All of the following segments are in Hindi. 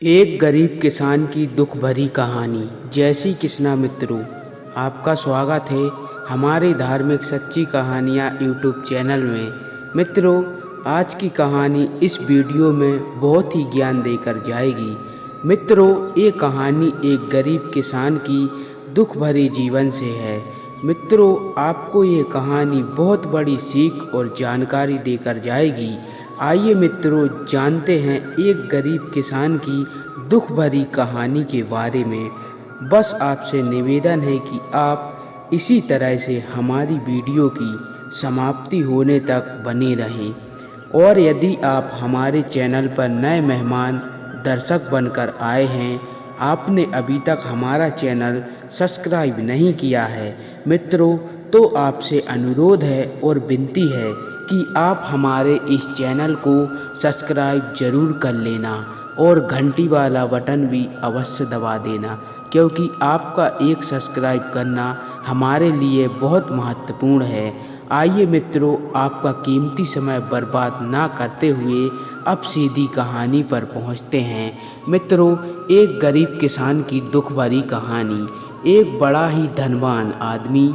एक गरीब किसान की दुख भरी कहानी। जय श्री कृष्णा मित्रों, आपका स्वागत है हमारे धार्मिक सच्ची कहानियाँ यूट्यूब चैनल में। मित्रों, आज की कहानी इस वीडियो में बहुत ही ज्ञान देकर जाएगी। मित्रों, ये कहानी एक गरीब किसान की दुख भरे जीवन से है। मित्रों, आपको ये कहानी बहुत बड़ी सीख और जानकारी देकर जाएगी। आइए मित्रों, जानते हैं एक गरीब किसान की दुख भरी कहानी के बारे में। बस आपसे निवेदन है कि आप इसी तरह से हमारी वीडियो की समाप्ति होने तक बने रहें। और यदि आप हमारे चैनल पर नए मेहमान दर्शक बनकर आए हैं, आपने अभी तक हमारा चैनल सब्सक्राइब नहीं किया है मित्रों, तो आपसे अनुरोध है और विनती है कि आप हमारे इस चैनल को सब्सक्राइब जरूर कर लेना और घंटी वाला बटन भी अवश्य दबा देना, क्योंकि आपका एक सब्सक्राइब करना हमारे लिए बहुत महत्वपूर्ण है। आइए मित्रों, आपका कीमती समय बर्बाद ना करते हुए अब सीधी कहानी पर पहुंचते हैं। मित्रों, एक गरीब किसान की दुख भरी कहानी। एक बड़ा ही धनवान आदमी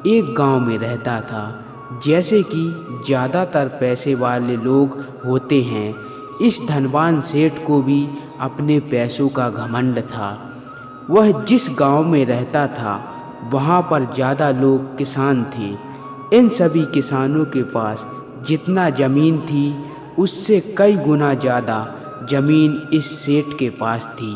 एक गांव में रहता था। जैसे कि ज़्यादातर पैसे वाले लोग होते हैं, इस धनवान सेठ को भी अपने पैसों का घमंड था। वह जिस गांव में रहता था वहां पर ज़्यादा लोग किसान थे। इन सभी किसानों के पास जितना ज़मीन थी उससे कई गुना ज़्यादा ज़मीन इस सेठ के पास थी।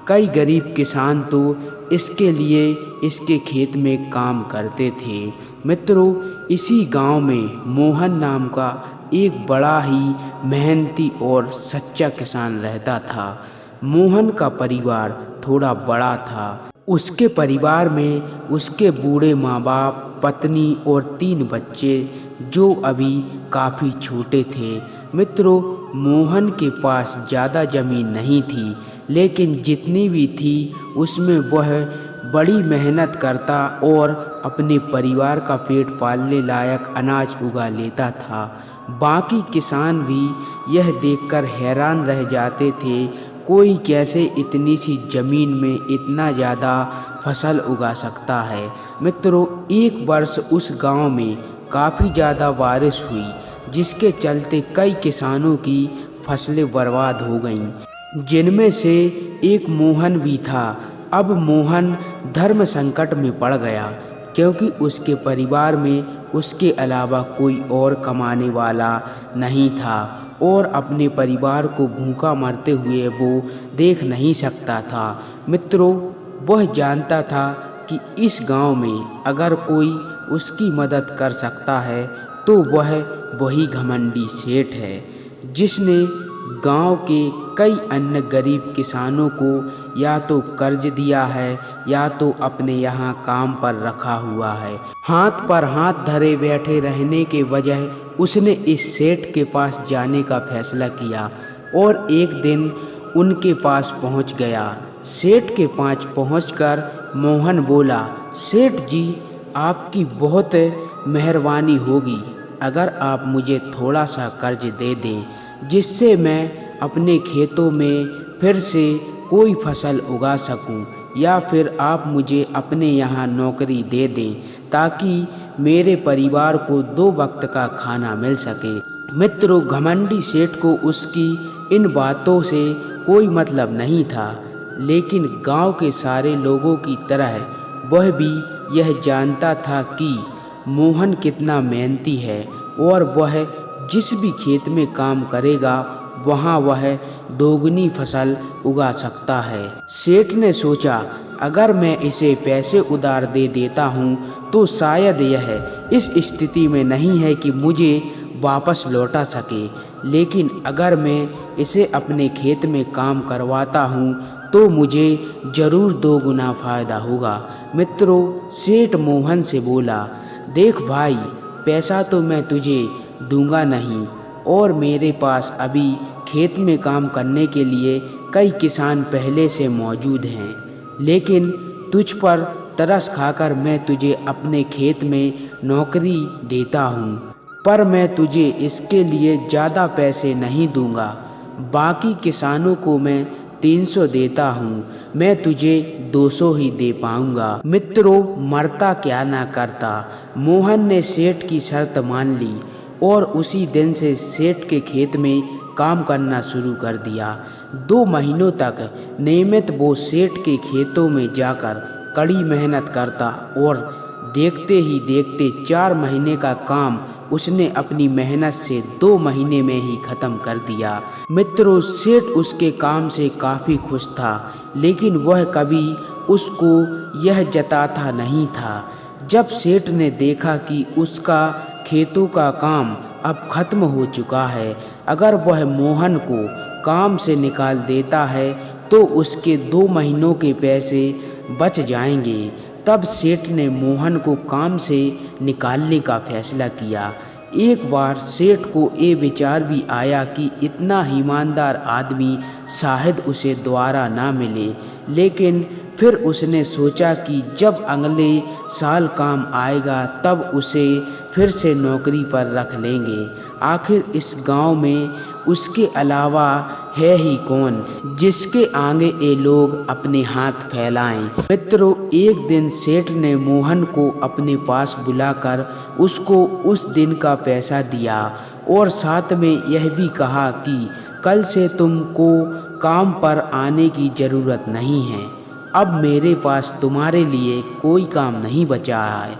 कई गरीब किसान तो इसके लिए इसके खेत में काम करते थे। मित्रों, इसी गांव में मोहन नाम का एक बड़ा ही मेहनती और सच्चा किसान रहता था। मोहन का परिवार थोड़ा बड़ा था। उसके परिवार में उसके बूढ़े माँ बाप, पत्नी और 3 बच्चे जो अभी काफ़ी छोटे थे। मित्रों, मोहन के पास ज़्यादा ज़मीन नहीं थी, लेकिन जितनी भी थी उसमें वह बड़ी मेहनत करता और अपने परिवार का पेट पालने लायक अनाज उगा लेता था। बाकी किसान भी यह देखकर हैरान रह जाते थे, कोई कैसे इतनी सी ज़मीन में इतना ज़्यादा फसल उगा सकता है। मित्रों, एक वर्ष उस गांव में काफ़ी ज़्यादा बारिश हुई, जिसके चलते कई किसानों की फसलें बर्बाद हो गईं, जिनमें से एक मोहन भी था। अब मोहन धर्म संकट में पड़ गया, क्योंकि उसके परिवार में उसके अलावा कोई और कमाने वाला नहीं था और अपने परिवार को भूखा मरते हुए वो देख नहीं सकता था। मित्रों, वह जानता था कि इस गांव में अगर कोई उसकी मदद कर सकता है तो वह वही घमंडी सेठ है, जिसने गांव के कई अन्य गरीब किसानों को या तो कर्ज दिया है या तो अपने यहाँ काम पर रखा हुआ है। हाथ पर हाथ धरे बैठे रहने के बजाय उसने इस सेठ के पास जाने का फैसला किया और एक दिन उनके पास पहुँच गया। सेठ के पास पहुँचकर मोहन बोला, सेठ जी, आपकी बहुत मेहरबानी होगी अगर आप मुझे थोड़ा सा कर्ज दे दें, जिससे मैं अपने खेतों में फिर से कोई फसल उगा सकूं, या फिर आप मुझे अपने यहाँ नौकरी दे दें ताकि मेरे परिवार को 2 वक्त का खाना मिल सके। मित्रों, घमंडी सेठ को उसकी इन बातों से कोई मतलब नहीं था, लेकिन गांव के सारे लोगों की तरह वह भी यह जानता था कि मोहन कितना मेहनती है और वह जिस भी खेत में काम करेगा वहाँ वह दोगुनी फसल उगा सकता है। सेठ ने सोचा, अगर मैं इसे पैसे उधार दे देता हूँ तो शायद यह इस स्थिति में नहीं है कि मुझे वापस लौटा सके, लेकिन अगर मैं इसे अपने खेत में काम करवाता हूँ तो मुझे ज़रूर 2 गुना फ़ायदा होगा। मित्रों, सेठ मोहन से बोला, देख भाई, पैसा तो मैं तुझे दूंगा नहीं और मेरे पास अभी खेत में काम करने के लिए कई किसान पहले से मौजूद हैं, लेकिन तुझ पर तरस खाकर मैं तुझे अपने खेत में नौकरी देता हूँ, पर मैं तुझे इसके लिए ज़्यादा पैसे नहीं दूंगा। बाकी किसानों को मैं 300 देता हूँ, मैं तुझे 200 ही दे पाऊंगा। मित्रों, मरता क्या ना करता, मोहन ने सेठ की शर्त मान ली और उसी दिन से सेठ के खेत में काम करना शुरू कर दिया। 2 महीनों तक नियमित वो सेठ के खेतों में जाकर कड़ी मेहनत करता और देखते ही देखते 4 महीने का काम उसने अपनी मेहनत से 2 महीने में ही खत्म कर दिया। मित्रों, सेठ उसके काम से काफ़ी खुश था, लेकिन वह कभी उसको यह जताता नहीं था। जब सेठ ने देखा कि उसका खेतों का काम अब खत्म हो चुका है, अगर वह मोहन को काम से निकाल देता है तो उसके 2 महीनों के पैसे बच जाएंगे, तब सेठ ने मोहन को काम से निकालने का फैसला किया। एक बार सेठ को ये विचार भी आया कि इतना ईमानदार आदमी शायद उसे दोबारा ना मिले, लेकिन फिर उसने सोचा कि जब अगले साल काम आएगा तब उसे फिर से नौकरी पर रख लेंगे। आखिर इस गांव में उसके अलावा है ही कौन जिसके आगे ये लोग अपने हाथ फैलाएं। मित्रों, एक दिन सेठ ने मोहन को अपने पास बुलाकर उसको उस दिन का पैसा दिया और साथ में यह भी कहा कि कल से तुमको काम पर आने की ज़रूरत नहीं है। अब मेरे पास तुम्हारे लिए कोई काम नहीं बचा है।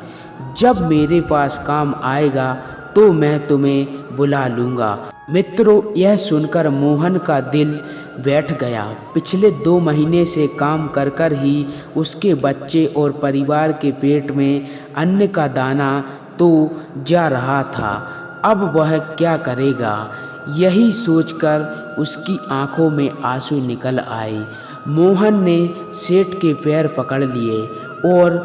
जब मेरे पास काम आएगा तो मैं तुम्हें बुला लूँगा। मित्रों, यह सुनकर मोहन का दिल बैठ गया। पिछले 2 महीने से काम कर कर ही उसके बच्चे और परिवार के पेट में अन्न का दाना तो जा रहा था, अब वह क्या करेगा? यही सोचकर उसकी आंखों में आंसू निकल आए। मोहन ने सेठ के पैर पकड़ लिए और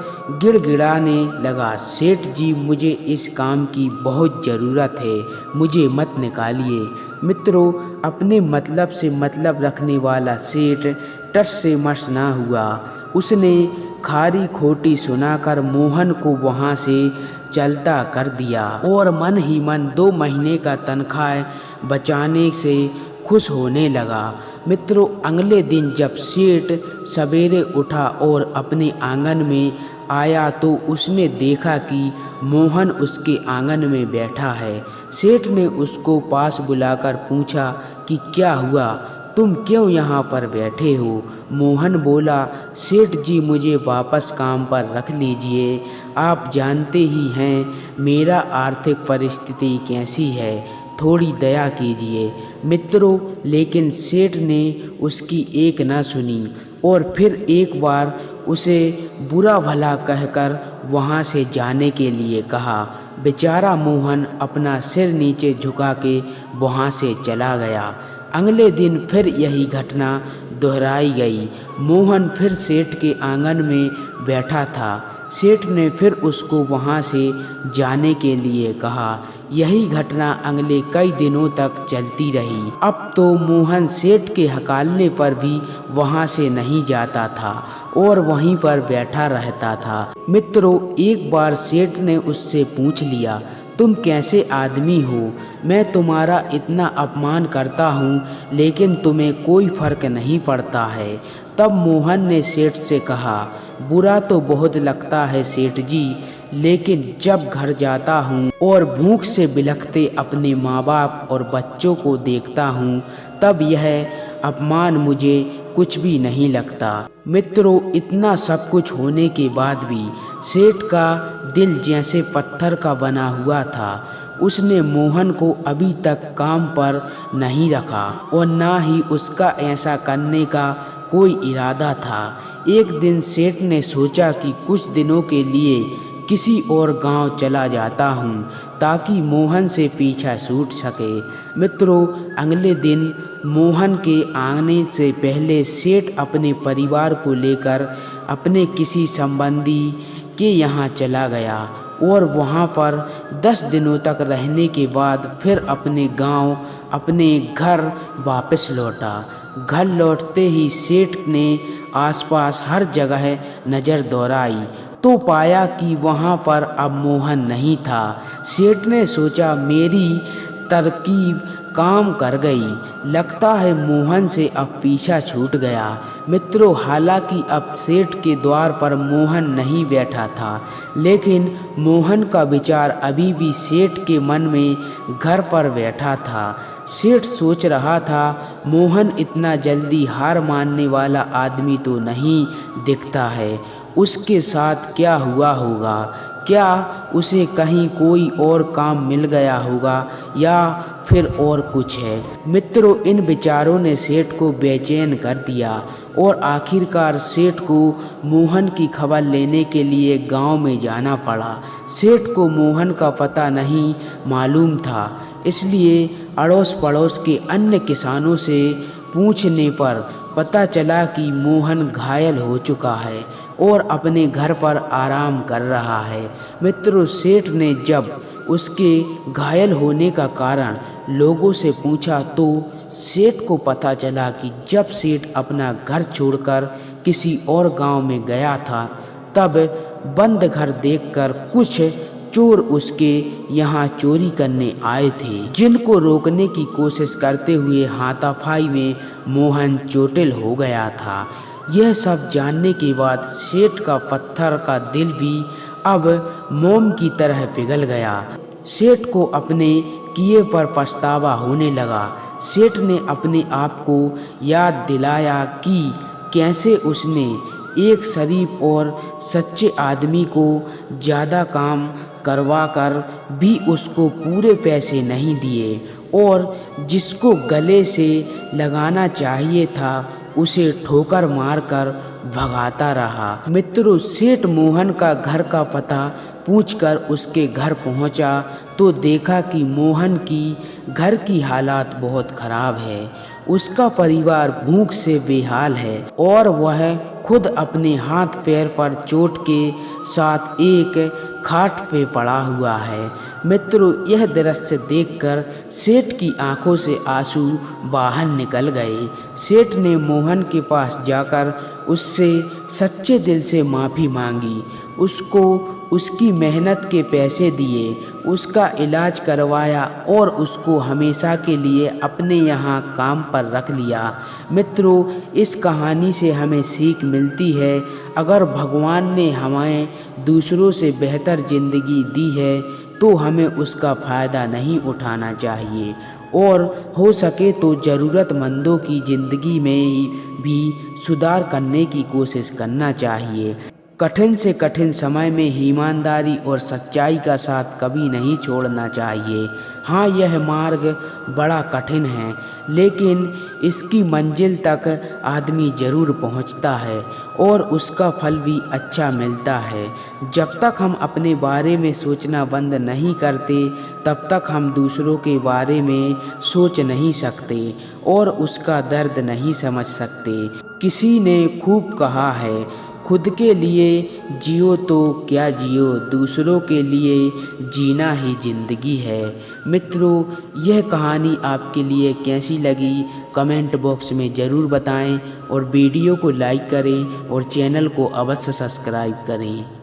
गिड़गिड़ाने लगा, सेठ जी, मुझे इस काम की बहुत ज़रूरत है, मुझे मत निकालिए। मित्रों, अपने मतलब से मतलब रखने वाला सेठ टस से मस ना हुआ। उसने खारी खोटी सुनाकर मोहन को वहाँ से चलता कर दिया और मन ही मन 2 महीने का तनख्वाह बचाने से खुश होने लगा। मित्रों, अगले दिन जब सेठ सवेरे उठा और अपने आंगन में आया तो उसने देखा कि मोहन उसके आंगन में बैठा है। सेठ ने उसको पास बुलाकर पूछा कि क्या हुआ, तुम क्यों यहाँ पर बैठे हो? मोहन बोला, सेठ जी, मुझे वापस काम पर रख लीजिए। आप जानते ही हैं मेरा आर्थिक परिस्थिति कैसी है, थोड़ी दया कीजिए। मित्रों, लेकिन सेठ ने उसकी एक न सुनी और फिर एक बार उसे बुरा भला कहकर वहाँ से जाने के लिए कहा। बेचारा मोहन अपना सिर नीचे झुका के वहाँ से चला गया। अगले दिन फिर यही घटना दोहराई गई। मोहन फिर सेठ के आंगन में बैठा था। सेठ ने फिर उसको वहाँ से जाने के लिए कहा। यही घटना अगले कई दिनों तक चलती रही। अब तो मोहन सेठ के हकालने पर भी वहाँ से नहीं जाता था और वहीं पर बैठा रहता था। मित्रों, एक बार सेठ ने उससे पूछ लिया, तुम कैसे आदमी हो? मैं तुम्हारा इतना अपमान करता हूँ लेकिन तुम्हें कोई फर्क नहीं पड़ता है। तब मोहन ने सेठ से कहा, बुरा तो बहुत लगता है सेठ जी, लेकिन जब घर जाता हूँ और भूख से बिलखते अपने माँ बाप और बच्चों को देखता हूँ तब यह अपमान मुझे कुछ भी नहीं लगता। मित्रों, इतना सब कुछ होने के बाद भी सेठ का दिल जैसे पत्थर का बना हुआ था। उसने मोहन को अभी तक काम पर नहीं रखा और ना ही उसका ऐसा करने का कोई इरादा था। एक दिन सेठ ने सोचा कि कुछ दिनों के लिए किसी और गांव चला जाता हूं ताकि मोहन से पीछा छूट सके। मित्रों, अगले दिन मोहन के आने से पहले सेठ अपने परिवार को लेकर अपने किसी संबंधी के यहाँ चला गया और वहाँ पर 10 दिनों तक रहने के बाद फिर अपने गांव अपने घर वापस लौटा। घर लौटते ही सेठ ने आसपास हर जगह नज़र दौड़ाई तो पाया कि वहाँ पर अब मोहन नहीं था। सेठ ने सोचा, मेरी तरकीब काम कर गई। लगता है मोहन से अब पीछा छूट गया। मित्रों, हालांकि अब सेठ के द्वार पर मोहन नहीं बैठा था, लेकिन मोहन का विचार अभी भी सेठ के मन में घर पर बैठा था। सेठ सोच रहा था, मोहन इतना जल्दी हार मानने वाला आदमी तो नहीं दिखता है। उसके साथ क्या हुआ होगा? क्या उसे कहीं कोई और काम मिल गया होगा या फिर और कुछ है? मित्रों, इन विचारों ने सेठ को बेचैन कर दिया और आखिरकार सेठ को मोहन की खबर लेने के लिए गांव में जाना पड़ा। सेठ को मोहन का पता नहीं मालूम था, इसलिए अड़ोस पड़ोस के अन्य किसानों से पूछने पर पता चला कि मोहन घायल हो चुका है और अपने घर पर आराम कर रहा है। मित्रों, सेठ ने जब उसके घायल होने का कारण लोगों से पूछा तो सेठ को पता चला कि जब सेठ अपना घर छोड़कर किसी और गांव में गया था, तब बंद घर देखकर कुछ चोर उसके यहाँ चोरी करने आए थे, जिनको रोकने की कोशिश करते हुए हाथापाई में मोहन चोटिल हो गया था। यह सब जानने के बाद सेठ का पत्थर का दिल भी अब मोम की तरह पिघल गया। सेठ को अपने किए पर पछतावा होने लगा। सेठ ने अपने आप को याद दिलाया कि कैसे उसने एक शरीफ और सच्चे आदमी को ज़्यादा काम करवाकर भी उसको पूरे पैसे नहीं दिए और जिसको गले से लगाना चाहिए था उसे ठोकर मारकर भगाता रहा। मित्रों, सेठ मोहन का घर का पता पूछकर उसके घर पहुंचा तो देखा कि मोहन की घर की हालात बहुत खराब है। उसका परिवार भूख से बेहाल है और वह खुद अपने हाथ पैर पर चोट के साथ एक खाट पे पड़ा हुआ है। मित्रों, यह दृश्य देखकर सेठ की आंखों से आंसू बाहर निकल गए। सेठ ने मोहन के पास जाकर उससे सच्चे दिल से माफ़ी मांगी, उसको उसकी मेहनत के पैसे दिए, उसका इलाज करवाया और उसको हमेशा के लिए अपने यहाँ काम पर रख लिया। मित्रों, इस कहानी से हमें सीख मिलती है, अगर भगवान ने हमें दूसरों से बेहतर ज़िंदगी दी है तो हमें उसका फ़ायदा नहीं उठाना चाहिए और हो सके तो ज़रूरतमंदों की ज़िंदगी में भी सुधार करने की कोशिश करना चाहिए। कठिन से कठिन समय में ईमानदारी और सच्चाई का साथ कभी नहीं छोड़ना चाहिए। हाँ, यह मार्ग बड़ा कठिन है, लेकिन इसकी मंजिल तक आदमी ज़रूर पहुंचता है और उसका फल भी अच्छा मिलता है। जब तक हम अपने बारे में सोचना बंद नहीं करते, तब तक हम दूसरों के बारे में सोच नहीं सकते और उसका दर्द नहीं समझ सकते। किसी ने खूब कहा है, खुद के लिए जियो तो क्या जियो, दूसरों के लिए जीना ही ज़िंदगी है। मित्रों, यह कहानी आपके लिए कैसी लगी कमेंट बॉक्स में ज़रूर बताएं और वीडियो को लाइक करें और चैनल को अवश्य सब्सक्राइब करें।